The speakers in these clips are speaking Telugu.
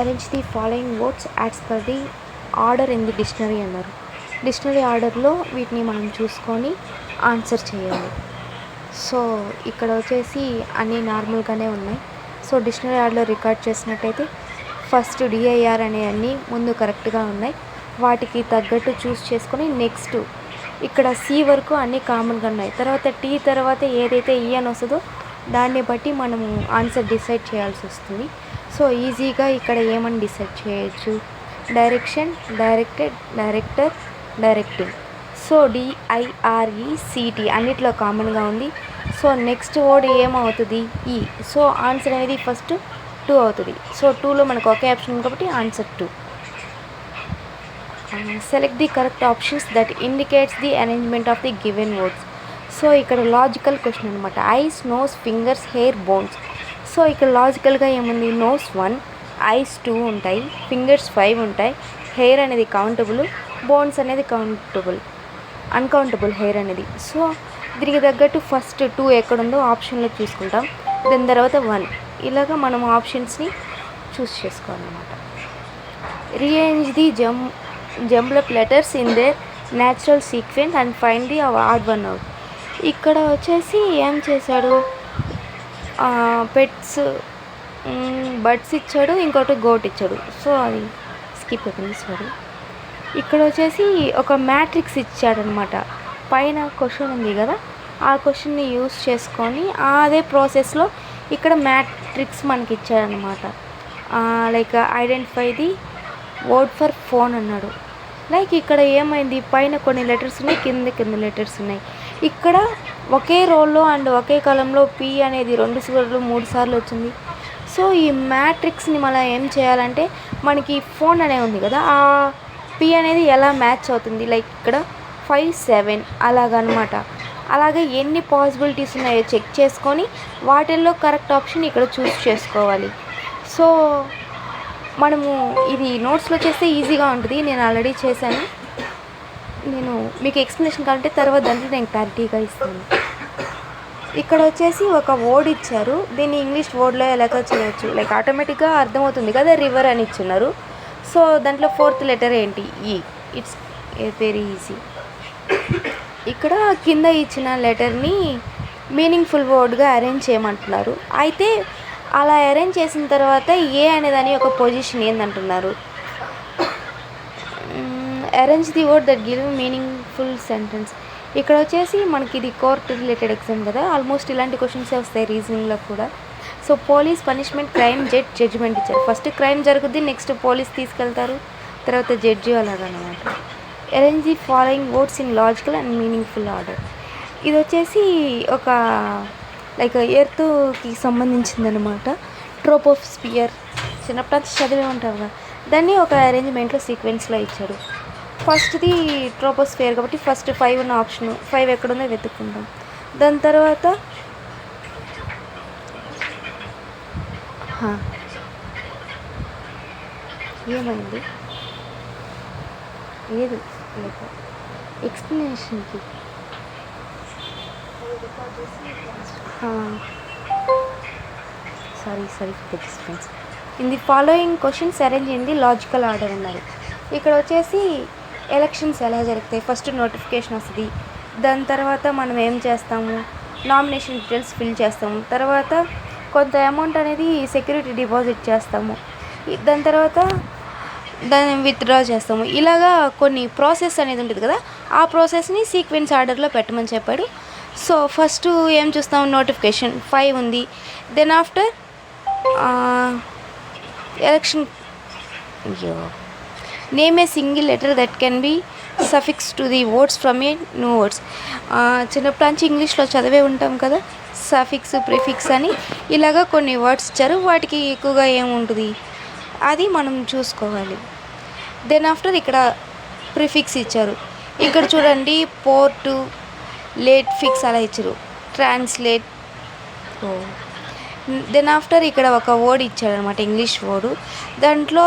Arrange the following words as per the order in the dictionary అన్నారు. డిక్షనరీ ఆర్డర్లో వీటిని మనం చూసుకొని ఆన్సర్ చేయాలి. సో ఇక్కడ వచ్చేసి అన్నీ నార్మల్గానే ఉన్నాయి. సో డిక్షనరీ ఆర్డర్లో రికార్డ్ చేసినట్టయితే ఫస్ట్ డిఐఆర్ అనే అన్నీ ముందు కరెక్ట్గా ఉన్నాయి. వాటికి తగ్గట్టు చూస్ చేసుకొని నెక్స్ట్ ఇక్కడ సి వరకు అన్నీ కామన్గా ఉన్నాయి. తర్వాత టీ తర్వాత ఏదైతే ఈ అని వస్తుందో దాన్ని బట్టి మనము ఆన్సర్ డిసైడ్ చేయాల్సి వస్తుంది. సో ఈజీగా ఇక్కడ ఏమని డిసైడ్ చేయొచ్చు, direction, directed, director, directing. So D I R E C T అన్నిట్లో కామన్గా ఉంది. సో నెక్స్ట్ వర్డ్ ఏమవుతుంది, ఈ. సో ఆన్సర్ అనేది ఫస్ట్ 2 అవుతుంది. సో 2లో మనకు ఒకే ఆప్షన్ ఉంది కాబట్టి answer 2. Select the correct options that indicates the arrangement of the given words. So ఇక్కడ లాజికల్ క్వశ్చన్ అనమాట. Eyes, nose, fingers, hair, bones. So ఇక్కడ లాజికల్గా ఏముంది, నోస్ 1, ఐస్ 2 ఉంటాయి, ఫింగర్స్ 5 ఉంటాయి, హెయిర్ అనేది కౌంటబుల్, బోన్స్ అనేది అన్కౌంటబుల్ హెయిర్ అనేది. సో దీనికి తగ్గట్టు ఫస్ట్ 2 ఎక్కడుందో ఆప్షన్లో చూసుకుంటాం. దాని తర్వాత 1 ఇలాగా మనం ఆప్షన్స్ని చూస్ చేసుకోవాలన్నమాట. Rearrange the jumbled letters in their natural sequence and find the odd one out. ఇక్కడ వచ్చేసి ఏం చేశాడు, పెట్స్, బర్డ్స్ ఇచ్చాడు, ఇంకోటి గోట్ ఇచ్చాడు. సో అది స్కిప్ అయిపోయింది, సారీ. ఇక్కడ వచ్చేసి ఒక మ్యాట్రిక్స్ ఇచ్చాడనమాట. పైన క్వశ్చన్ ఉంది కదా, ఆ క్వశ్చన్ని యూస్ చేసుకొని అదే ప్రాసెస్లో ఇక్కడ మ్యాట్రిక్స్ మనకి ఇచ్చాడనమాట. Like identify the word for phone అన్నాడు. లైక్ ఇక్కడ ఏమైంది, పైన కొన్ని లెటర్స్ ఉన్నాయి, కింద లెటర్స్ ఉన్నాయి. ఇక్కడ ఒకే రోల్లో అండ్ ఒకే కాలంలో పి అనేది 2 సార్లు 3 సార్లు వచ్చింది. సో ఈ మ్యాట్రిక్స్ని మనం ఏం చేయాలంటే, మనకి ఫోన్ అనేది ఉంది కదా, ఆ పి అనేది ఎలా మ్యాచ్ అవుతుంది, లైక్ ఇక్కడ 5, 7 అలాగనమాట. అలాగే ఎన్ని పాసిబిలిటీస్ ఉన్నాయో చెక్ చేసుకొని వాటిల్లో కరెక్ట్ ఆప్షన్ ఇక్కడ చూస్ చేసుకోవాలి. సో మనము ఇది నోట్స్లో చేస్తే ఈజీగా ఉంటుంది. నేను ఆల్రెడీ చేశాను. నేను మీకు ఎక్స్ప్లెనేషన్ కావాలంటే తర్వాత దాంట్లో నేను క్లారిటీగా ఇస్తాను. ఇక్కడ వచ్చేసి ఒక వర్డ్ ఇచ్చారు, దీన్ని ఇంగ్లీష్ వర్డ్లో ఎలాగ చేయొచ్చు, లైక్ ఆటోమేటిక్గా అర్థమవుతుంది కదా, రివర్ అని ఇచ్చున్నారు. సో దాంట్లో 4th లెటర్ ఏంటి, ఈ. It's very easy. ఇక్కడ కింద ఇచ్చిన లెటర్ని మీనింగ్ఫుల్ వర్డ్గా అరేంజ్ చేయమంటున్నారు. అయితే అలా అరేంజ్ చేసిన తర్వాత ఏ అనేదాని ఒక పొజిషన్ ఏందంటున్నారు, arrange the word that give meaningful sentence. ఇక్కడ వచ్చేసి మనకి ఇది కోర్ట్ రిలేటెడ్ ఎగ్జామ్ కదా, ఆల్మోస్ట్ ఇలాంటి క్వశ్చన్సే వస్తాయి రీజనింగ్లో కూడా. So police, punishment, crime, judgement ఇచ్చారు. ఫస్ట్ క్రైమ్ జరుగుద్ది, నెక్స్ట్ పోలీస్ తీసుకెళ్తారు, తర్వాత జడ్జి అలాగనమాట. Arrange the following words in logical and meaningful order. ఇది వచ్చేసి ఒక లైక్ ఎర్త్కి సంబంధించిందనమాట. ట్రోపోస్ఫియర్ చిన్నప్పుడు చదివే ఉంటారు కదా, దాన్ని ఒక అరేంజ్మెంట్లో సీక్వెన్స్లో ఇచ్చాడు. ఫస్ట్ది ట్రోపోస్ఫియర్ కాబట్టి ఫస్ట్ 5 ఉన్న ఆప్షన్ 5 ఎక్కడుందో వెతుక్కుంటాం. దాని తర్వాత ఏమైంది లేదు ఎక్స్ప్లెనేషన్కి sorry for the disturbance. In the following questions arrange in the logical order అన్నారు. ఇక్కడ వచ్చేసి ఎలక్షన్స్ ఎలా జరుగుతాయి, ఫస్ట్ నోటిఫికేషన్ వస్తుంది, దాని తర్వాత మనం ఏం చేస్తాము, నామినేషన్ డీటెయిల్స్ ఫిల్ చేస్తాము, తర్వాత కొంత అమౌంట్ అనేది సెక్యూరిటీ డిపాజిట్ చేస్తాము, దాని తర్వాత దాన్ని విత్డ్రా చేస్తాము. ఇలాగా కొన్ని ప్రాసెస్ అనేది ఉంటుంది కదా, ఆ ప్రాసెస్ని సీక్వెన్స్ ఆర్డర్లో పెట్టమని చెప్పాడు. సో ఫస్ట్ ఏం చూస్తాము, నోటిఫికేషన్ 5 ఉంది. Then after election, name a single letter that can be suffix to the words from a new words. చిన్నప్పటి నుంచి ఇంగ్లీష్లో చదివే ఉంటాం కదా, సఫిక్స్, ప్రిఫిక్స్ అని ఇలాగా కొన్ని వర్డ్స్ ఇచ్చారు. వాటికి ఎక్కువగా ఏముంటుంది అది మనం చూసుకోవాలి. దెన్ ఆఫ్టర్ ఇక్కడ ప్రిఫిక్స్ ఇచ్చారు. ఇక్కడ చూడండి, పోర్టు, లేట్, ఫిక్స్ అలా ఇచ్చారు, ట్రాన్స్లేట్. దెన్ ఆఫ్టర్ ఇక్కడ ఒక వర్డ్ ఇచ్చారనమాట, ఇంగ్లీష్ వర్డ్. దాంట్లో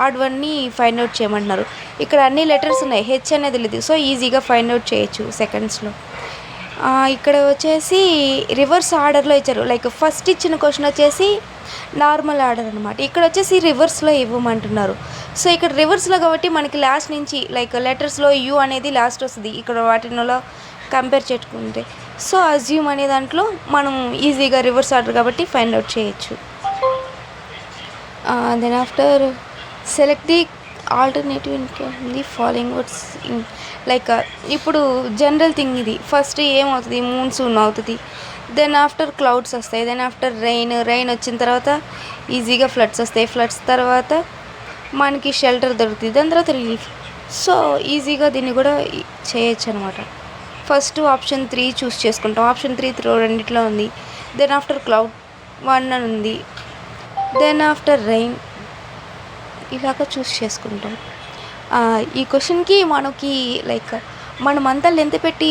ఆడ్ వన్ని ఫైండ్ అవుట్ చేయమంటున్నారు. ఇక్కడ అన్ని లెటర్స్ ఉన్నాయి, హెచ్ అనేది లేదు, సో ఈజీగా ఫైండ్ అవుట్ చేయొచ్చు సెకండ్స్లో. ఇక్కడ వచ్చేసి రివర్స్ ఆర్డర్లో ఇచ్చారు. లైక్ ఫస్ట్ ఇచ్చిన క్వశ్చన్ వచ్చేసి నార్మల్ ఆర్డర్ అనమాట. ఇక్కడ వచ్చేసి రివర్స్లో ఇవ్వమంటున్నారు. సో ఇక్కడ రివర్స్లో కాబట్టి మనకి లాస్ట్ నుంచి లైక్ లెటర్స్లో యూ అనేది లాస్ట్ వస్తుంది ఇక్కడ వాటిలో కంపేర్ చేసుకుంటే. సో అజ్యూమ్ అనే దాంట్లో మనం ఈజీగా రివర్స్ ఆర్డర్ కాబట్టి ఫైండ్ అవుట్ చేయొచ్చు. Then after select the alternative in the following words. Like ఇప్పుడు జనరల్ థింగ్ ఇది. ఫస్ట్ ఏమవుతుంది, మూన్సూన్ అవుతుంది. దెన్ ఆఫ్టర్ క్లౌడ్స్ వస్తాయి. దెన్ ఆఫ్టర్ రెయిన్ వచ్చిన తర్వాత ఈజీగా ఫ్లడ్స్ వస్తాయి. ఫ్లడ్స్ తర్వాత మనకి షెల్టర్ దొరుకుతుంది. దాని తర్వాత రిలీఫ్. సో ఈజీగా దీన్ని కూడా చేయొచ్చు అనమాట. ఫస్ట్ ఆప్షన్ 3 చూస్ చేసుకుంటాం. ఆప్షన్ 3 రెండిట్లో ఉంది. దెన్ ఆఫ్టర్ క్లౌడ్ 1 అని ఉంది. దెన్ ఆఫ్టర్ రెయిన్ ఇలాగ చూస్ చేసుకుంటాం. ఈ క్వశ్చన్కి మనకి లైక్ మనమంతా లెంత్ పెట్టి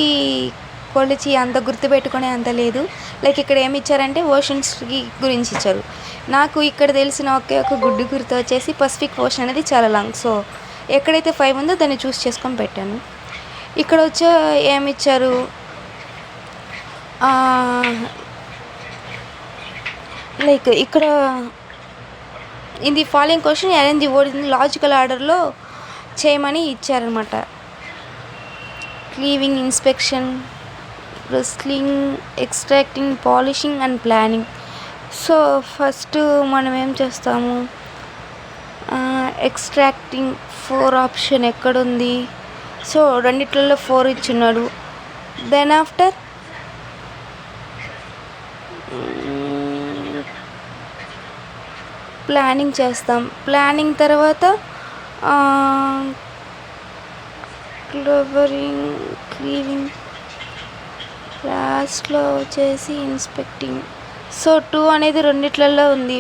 కొలిచి అంత గుర్తుపెట్టుకునే అంత లేదు. లైక్ ఇక్కడ ఏమి ఇచ్చారంటే ఓషన్స్కి గురించి ఇచ్చారు. నాకు ఇక్కడ తెలిసిన ఒకే ఒక గుడ్డు గుర్తు వచ్చేసి పసిఫిక్ ఓషన్ అనేది చాలా లాంగ్. సో ఎక్కడైతే 5 ఉందో దాన్ని చూస్ చేసుకొని పెట్టాను. ఇక్కడ వచ్చే ఏమి ఇచ్చారు, లైక్ ఇక్కడ in the following question arrange the word in logical ఆర్డర్లో చేయమని ఇచ్చారనమాట. Cleaving, inspection, bristling, extracting, polishing and planning. So first మనం ఏం చేస్తాము, ఎక్స్ట్రాక్టింగ్ 4 ఆప్షన్ ఎక్కడుంది. సో రెండిట్లలో 4 ఇచ్చున్నాడు. దెన్ ఆఫ్టర్ ప్లానింగ్ చేస్తాం. ప్లానింగ్ తర్వాత క్లీవింగ్, లాస్ట్లో వచ్చేసి ఇన్స్పెక్టింగ్. సో 2 అనేది రెండిట్లలో ఉంది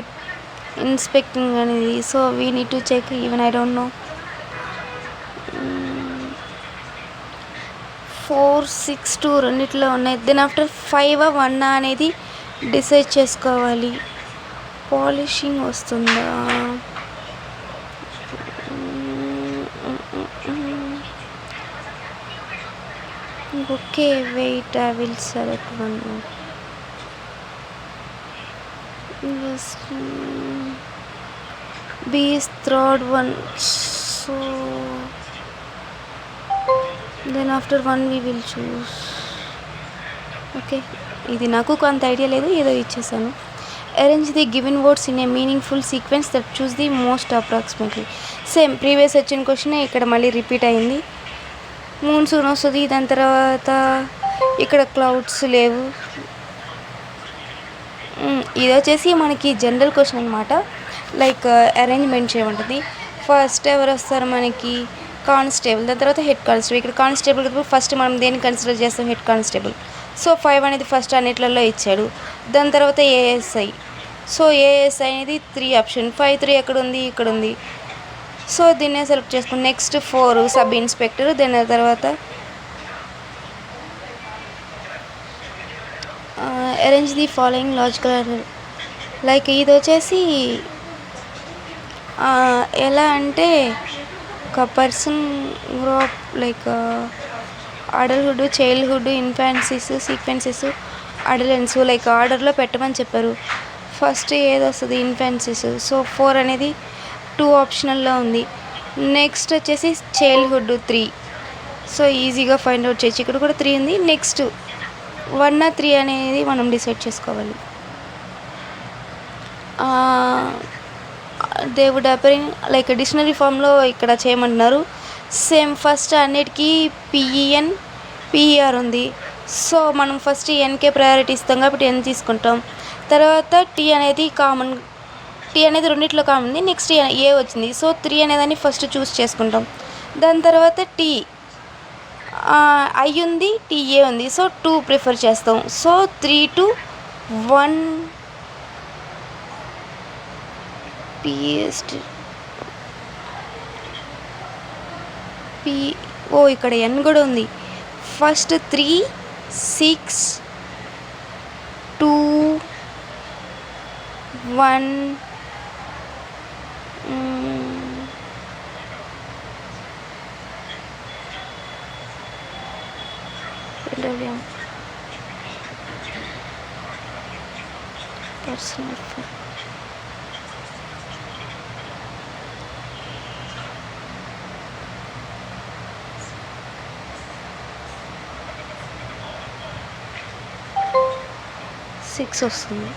ఇన్స్పెక్టింగ్ అనేది. So we need to check, even I don't know. 4, 6, 2 రెండిట్లో ఉన్నాయి. దెన్ ఆఫ్టర్ 5 1 అనేది డిసైడ్ చేసుకోవాలి. పాలిషింగ్ వస్తుందా, okay wait I will select 1 more. B is third one. So then after 1 we will choose. Okay, ఇది నాకు కొంత ఐడియా లేదు, ఏదో ఇచ్చేసాను. Arrange the given words in a meaningful sequence that choose the most approximately. Same previous వచ్చిన క్వశ్చనే ఇక్కడ మళ్ళీ రిపీట్ అయింది. మూన్సూన్ వస్తుంది, దాని తర్వాత ఇక్కడ క్లౌడ్స్ లేవు. ఇది వచ్చేసి మనకి జనరల్ క్వశ్చన్ అనమాట. లైక్ అరేంజ్మెంట్ చేయమంటుంది. ఫస్ట్ ఎవరు వస్తారు మనకి, కానిస్టేబుల్, దాని తర్వాత హెడ్ కానిస్టేబుల్. ఇక్కడ కానిస్టేబుల్ ఫస్ట్ మనం దేన్ని కన్సిడర్ చేస్తాం, హెడ్ కానిస్టేబుల్. సో 5 అనేది ఫస్ట్ అన్నిట్లలో ఇచ్చాడు. దాని తర్వాత ఏఎస్ఐ. సో ఏఎస్ఐ అనేది 3 ఆప్షన్. 5, 3 ఎక్కడ ఉంది, ఇక్కడ ఉంది. సో దీన్నే సెలెక్ట్ చేసుకుని నెక్స్ట్ 4 సబ్ ఇన్స్పెక్టర్. దాని తర్వాత arrange the following logical order. Like ఇది వచ్చేసి ఎలా అంటే ఒక person group like adulthood, childhood, infancies, sequences, adolescence like ఆర్డర్లో పెట్టమని చెప్పారు. ఫస్ట్ ఏది వస్తుంది, ఇన్ఫాన్సీస్. సో 4 అనేది 2 ఆప్షనల్లో ఉంది. నెక్స్ట్ వచ్చేసి చైల్డ్హుడ్ 3. సో ఈజీగా ఫైండ్ అవుట్ చేయొచ్చు. ఇక్కడ కూడా 3 ఉంది. నెక్స్ట్ 1 3 అనేది మనం డిసైడ్ చేసుకోవాలి. They would appearing like dictionary ఫామ్లో ఇక్కడ చేయమంటున్నారు. సేమ్ ఫస్ట్ అన్నిటికీ పిఈఎన్, పిఈఆర్ ఉంది. సో మనం ఫస్ట్ ఎన్కే ప్రయారిటీ ఇస్తాం కాబట్టి ఎన్ తీసుకుంటాం. తర్వాత టీ అనేది కామన్, టీ అనేది రెండిట్లో కామన్ ఉంది. నెక్స్ట్ ఏ వచ్చింది. సో 3 అనేదాన్ని ఫస్ట్ చూస్ చేసుకుంటాం. దాని తర్వాత టీ ఐ ఉంది, టీఏ ఉంది. సో 2 ప్రిఫర్ చేస్తాం. సో 3 to 1 పిఎస్ట్ పి. ఓ ఇక్కడ ఎన్ కూడా ఉంది. ఫస్ట్ 3, 6, 2, 1 పర్సనల్ 6 వస్తుంది.